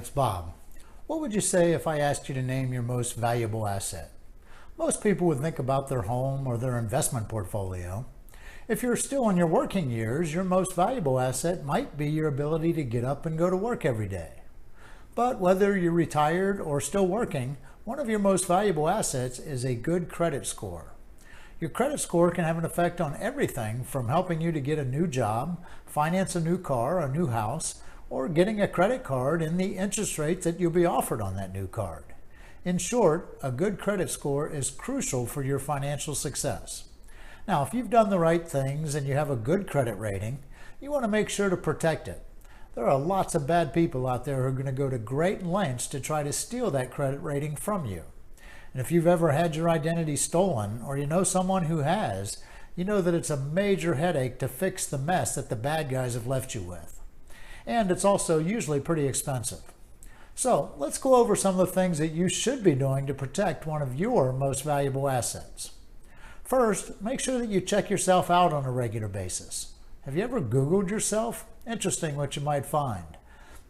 it's Bob. What would you say if I asked you to name your most valuable asset? Most people would think about their home or their investment portfolio. If you're still in your working years, your most valuable asset might be your ability to get up and go to work every day. But whether you're retired or still working, one of your most valuable assets is a good credit score. Your credit score can have an effect on everything from helping you to get a new job, finance a new car, a new house, or getting a credit card and the interest rate that you'll be offered on that new card. In short, a good credit score is crucial for your financial success. Now, if you've done the right things and you have a good credit rating, you want to make sure to protect it. There are lots of bad people out there who are going to go to great lengths to try to steal that credit rating from you. And if you've ever had your identity stolen, or you know someone who has, you know that it's a major headache to fix the mess that the bad guys have left you with. And it's also usually pretty expensive. So let's go over some of the things that you should be doing to protect one of your most valuable assets. First, make sure that you check yourself out on a regular basis. Have you ever Googled yourself? Interesting what you might find.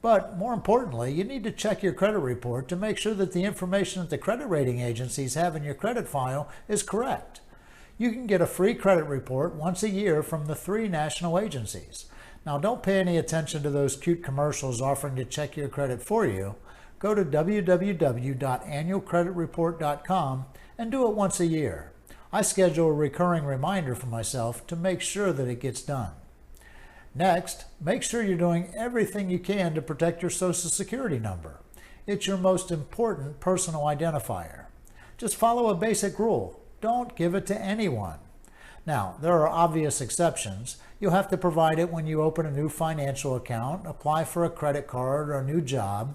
But more importantly, you need to check your credit report to make sure that the information that the credit rating agencies have in your credit file is correct. You can get a free credit report once a year from the 3 national agencies. Now, don't pay any attention to those cute commercials offering to check your credit for you. Go to www.annualcreditreport.com and do it once a year. I schedule a recurring reminder for myself to make sure that it gets done. Next, make sure you're doing everything you can to protect your Social Security number. It's your most important personal identifier. Just follow a basic rule. Don't give it to anyone. Now, there are obvious exceptions. You'll have to provide it when you open a new financial account, apply for a credit card or a new job,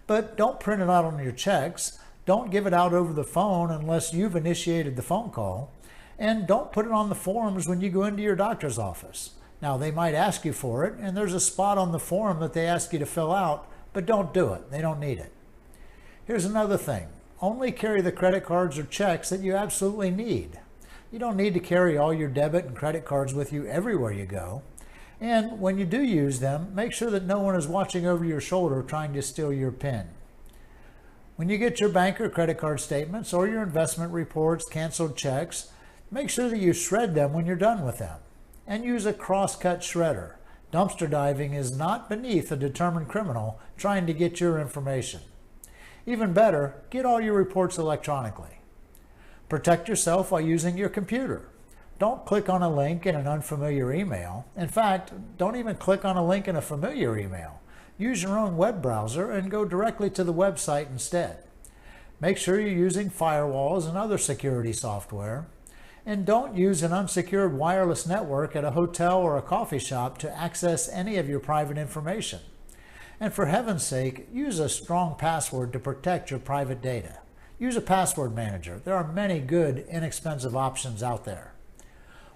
but don't print it out on your checks. Don't give it out over the phone unless you've initiated the phone call, and don't put it on the forms when you go into your doctor's office. Now, they might ask you for it, and there's a spot on the form that they ask you to fill out, but don't do it. They don't need it. Here's another thing. Only carry the credit cards or checks that you absolutely need. You don't need to carry all your debit and credit cards with you everywhere you go. And when you do use them, make sure that no one is watching over your shoulder trying to steal your PIN. When you get your bank or credit card statements or your investment reports, canceled checks, make sure that you shred them when you're done with them. And use a cross-cut shredder. Dumpster diving is not beneath a determined criminal trying to get your information. Even better, get all your reports electronically. Protect yourself while using your computer. Don't click on a link in an unfamiliar email. In fact, don't even click on a link in a familiar email. Use your own web browser and go directly to the website instead. Make sure you're using firewalls and other security software. And don't use an unsecured wireless network at a hotel or a coffee shop to access any of your private information. And for heaven's sake, use a strong password to protect your private data. Use a password manager. There are many good, inexpensive options out there.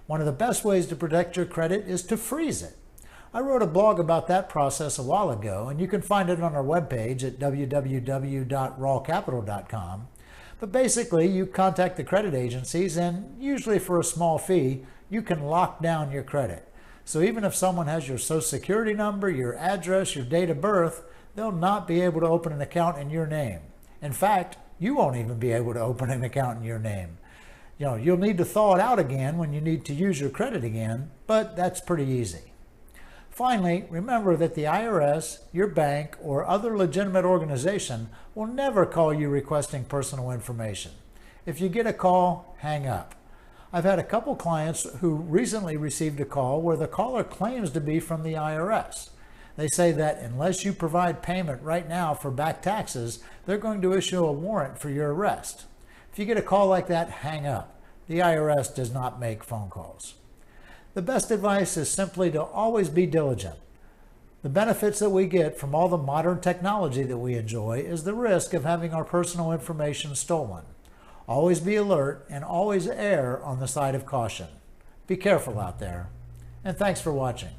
One of the best ways to protect your credit is to freeze it. I wrote a blog about that process a while ago, and you can find it on our webpage at www.rawcapital.com. But basically, you contact the credit agencies, and usually for a small fee, you can lock down your credit. So even if someone has your Social Security number, your address, your date of birth, they'll not be able to open an account in your name. In fact, you won't even be able to open an account in your name. You'll need to thaw it out again when you need to use your credit again, but that's pretty easy. Finally, remember that the IRS, your bank, or other legitimate organization will never call you requesting personal information. If you get a call, hang up. I've had a couple clients who recently received a call where the caller claims to be from the IRS. They say that unless you provide payment right now for back taxes, they're going to issue a warrant for your arrest. If you get a call like that, hang up. The IRS does not make phone calls. The best advice is simply to always be diligent. The benefits that we get from all the modern technology that we enjoy is the risk of having our personal information stolen. Always be alert and always err on the side of caution. Be careful out there. And thanks for watching.